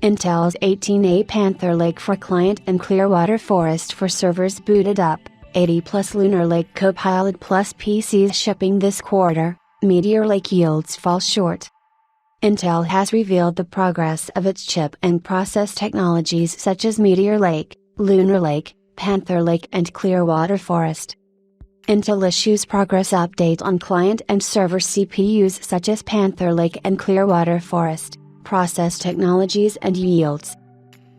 Intel's 18A Panther Lake for client and Clearwater Forest for servers booted up, 80 plus Lunar Lake Copilot plus PCs shipping this quarter, Meteor Lake yields fall short. Intel has revealed the progress of its chip and process technologies such as Meteor Lake, Lunar Lake, Panther Lake and Clearwater Forest. Intel issues progress update on client and server CPUs such as Panther Lake and Clearwater Forest, process technologies and yields.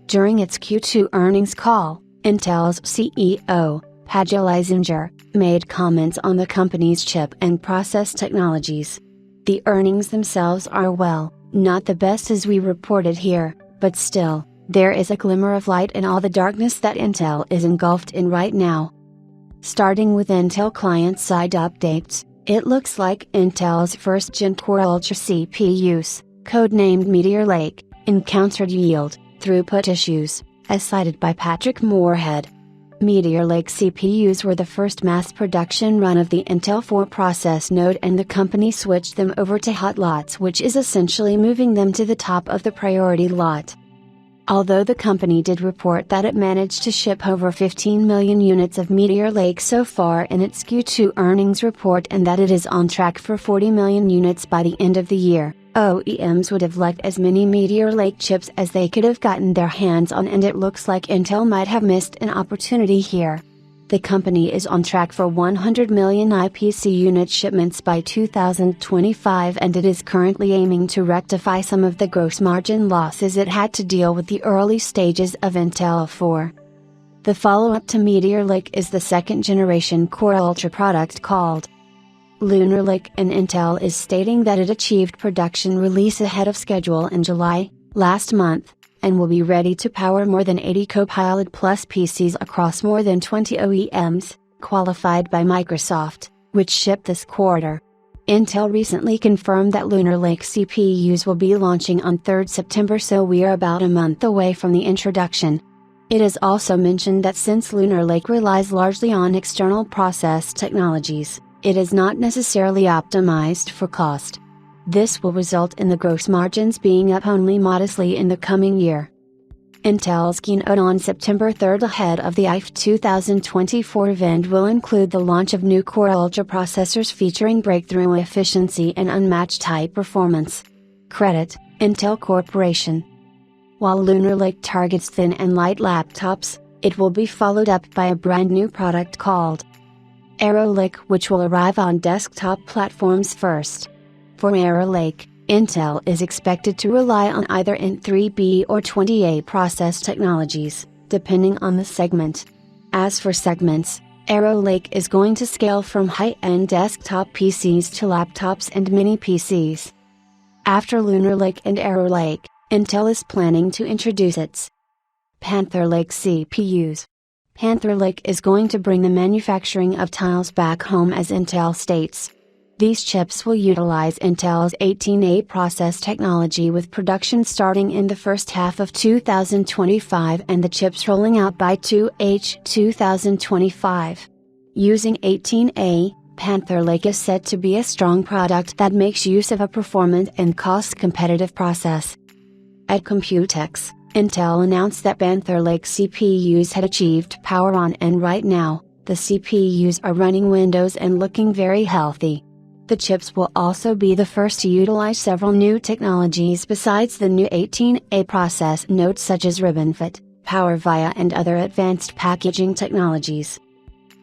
During its Q2 earnings call, Intel's CEO, Padgett Leisinger, made comments on the company's chip and process technologies. The earnings themselves are not the best as we reported here, but still, there is a glimmer of light in all the darkness that Intel is engulfed in right now. Starting with Intel client-side updates, it looks like Intel's first-gen Core Ultra CPUs, codenamed Meteor Lake, encountered yield, throughput issues, as cited by Patrick Moorhead. Meteor Lake CPUs were the first mass production run of the Intel 4 process node and the company switched them over to hot lots, which is essentially moving them to the top of the priority lot. Although the company did report that it managed to ship over 15 million units of Meteor Lake so far in its Q2 earnings report and that it is on track for 40 million units by the end of the year, OEMs would have liked as many Meteor Lake chips as they could have gotten their hands on, and it looks like Intel might have missed an opportunity here. The company is on track for 100 million IPC unit shipments by 2025 and it is currently aiming to rectify some of the gross margin losses it had to deal with the early stages of Intel 4. The follow-up to Meteor Lake is the second-generation Core Ultra product called Lunar Lake, and Intel is stating that it achieved production release ahead of schedule in July, last month, and will be ready to power more than 80 Copilot Plus PCs across more than 20 OEMs, qualified by Microsoft, which ship this quarter. Intel recently confirmed that Lunar Lake CPUs will be launching on 3rd September, so we are about a month away from the introduction. It is also mentioned that since Lunar Lake relies largely on external process technologies, it is not necessarily optimized for cost. This will result in the gross margins being up only modestly in the coming year. Intel's keynote on September 3rd ahead of the IFA 2024 event will include the launch of new Core Ultra processors featuring breakthrough efficiency and unmatched high performance. Credit, Intel Corporation. While Lunar Lake targets thin and light laptops, it will be followed up by a brand new product called Arrow Lake, which will arrive on desktop platforms first. For Arrow Lake, Intel is expected to rely on either Int3B or 20A process technologies, depending on the segment. As for segments, Arrow Lake is going to scale from high-end desktop PCs to laptops and mini PCs. After Lunar Lake and Arrow Lake, Intel is planning to introduce its Panther Lake CPUs. Panther Lake is going to bring the manufacturing of tiles back home, as Intel states. These chips will utilize Intel's 18A process technology, with production starting in the first half of 2025 and the chips rolling out by 2H 2025. Using 18A, Panther Lake is said to be a strong product that makes use of a performant and cost-competitive process. At Computex, Intel announced that Panther Lake CPUs had achieved power on, and right now, the CPUs are running Windows and looking very healthy. The chips will also be the first to utilize several new technologies besides the new 18A process nodes such as RibbonFET, PowerVia and other advanced packaging technologies.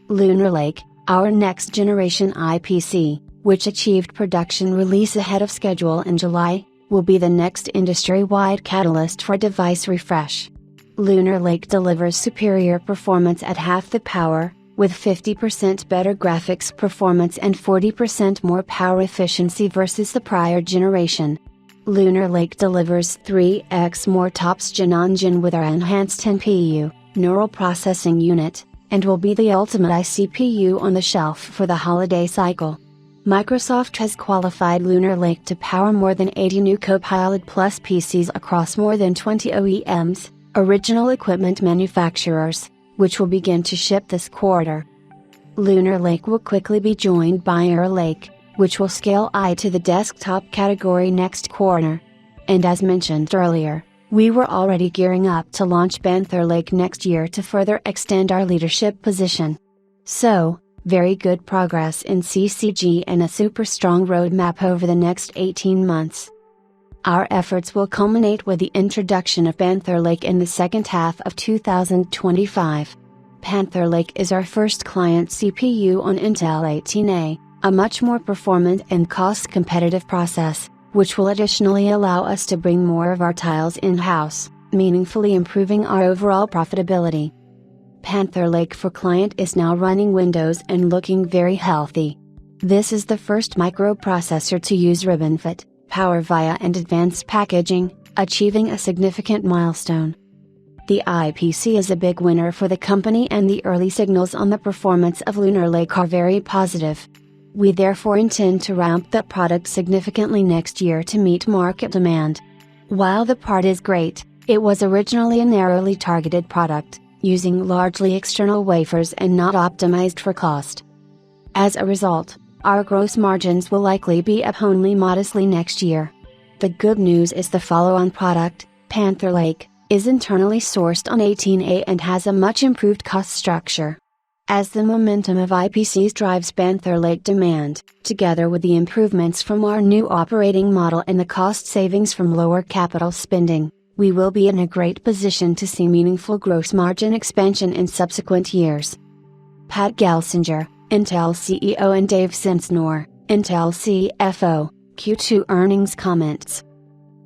Lunar Lake, our next generation IPC, which achieved production release ahead of schedule in July, will be the next industry-wide catalyst for device refresh. Lunar Lake delivers superior performance at half the power, with 50% better graphics performance and 40% more power efficiency versus the prior generation. Lunar Lake delivers 3x more TOPS gen-on-gen with our enhanced NPU, neural processing unit, and will be the ultimate iCPU on the shelf for the holiday cycle. Microsoft has qualified Lunar Lake to power more than 80 new Copilot Plus PCs across more than 20 OEMs, original equipment manufacturers, which will begin to ship this quarter. Lunar Lake will quickly be joined by Arrow Lake, which will scale to the desktop category next quarter. And as mentioned earlier, We were already gearing up to launch Panther Lake next year to further extend our leadership position. So, very good progress in CCG and a super strong roadmap over the next 18 months. Our efforts will culminate with the introduction of Panther Lake in the second half of 2025. Panther Lake is our first client CPU on Intel 18A, a much more performant and cost-competitive process, which will additionally allow us to bring more of our tiles in-house, meaningfully improving our overall profitability. Panther Lake for Client is now running Windows and looking very healthy. This is the first microprocessor to use RibbonFET, Power via and advanced packaging, achieving a significant milestone. The IPC is a big winner for the company and the early signals on the performance of Lunar Lake are very positive. We therefore intend to ramp that product significantly next year to meet market demand. While the part is great, it was originally a narrowly targeted product, using largely external wafers and not optimized for cost. As a result, our gross margins will likely be up only modestly next year. The good news is the follow-on product, Panther Lake, is internally sourced on 18A and has a much improved cost structure. As the momentum of IPCs drives Panther Lake demand, together with the improvements from our new operating model and the cost savings from lower capital spending, we will be in a great position to see meaningful gross margin expansion in subsequent years. Pat Gelsinger, Intel CEO and Dave Zinsnor, Intel CFO, Q2 earnings comments.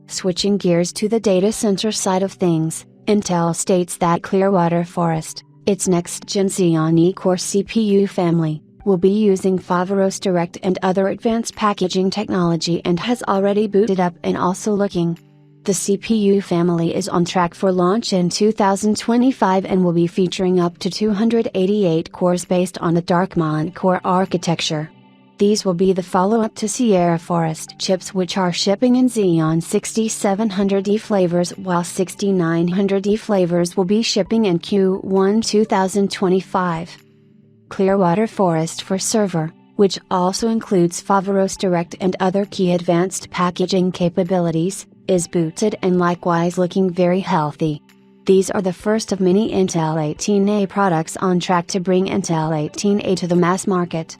Switching gears to the data center side of things, Intel states that Clearwater Forest, its next-gen Xeon E-core CPU family, will be using Foveros Direct and other advanced packaging technology and has already booted up and also looking. The CPU family is on track for launch in 2025 and will be featuring up to 288 cores based on the Darkmon core architecture. These will be the follow-up to Sierra Forest chips, which are shipping in Xeon 6700E flavors, while 6900E flavors will be shipping in Q1 2025. Clearwater Forest for server, which also includes Foveros Direct and other key advanced packaging capabilities, is booted and likewise looking very healthy. These are the first of many Intel 18A products on track to bring Intel 18A to the mass market.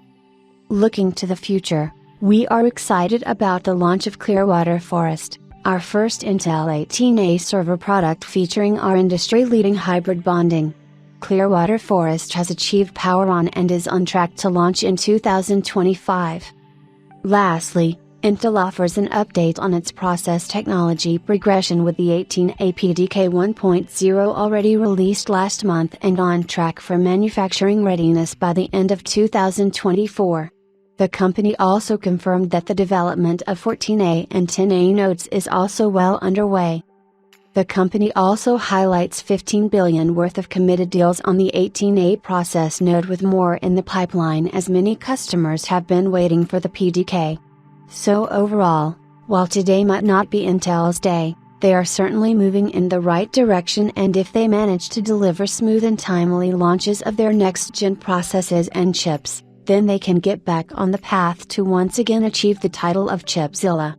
Looking to the future, we are excited about the launch of Clearwater Forest, our first Intel 18A server product featuring our industry-leading hybrid bonding. Clearwater Forest has achieved power on and is on track to launch in 2025. Lastly, Intel offers an update on its process technology progression with the 18A PDK 1.0 already released last month and on track for manufacturing readiness by the end of 2024. The company also confirmed that the development of 14A and 10A nodes is also well underway. The company also highlights $15 billion worth of committed deals on the 18A process node, with more in the pipeline as many customers have been waiting for the PDK. So overall, while today might not be Intel's day, they are certainly moving in the right direction, and if they manage to deliver smooth and timely launches of their next-gen processes and chips, then they can get back on the path to once again achieve the title of Chipzilla.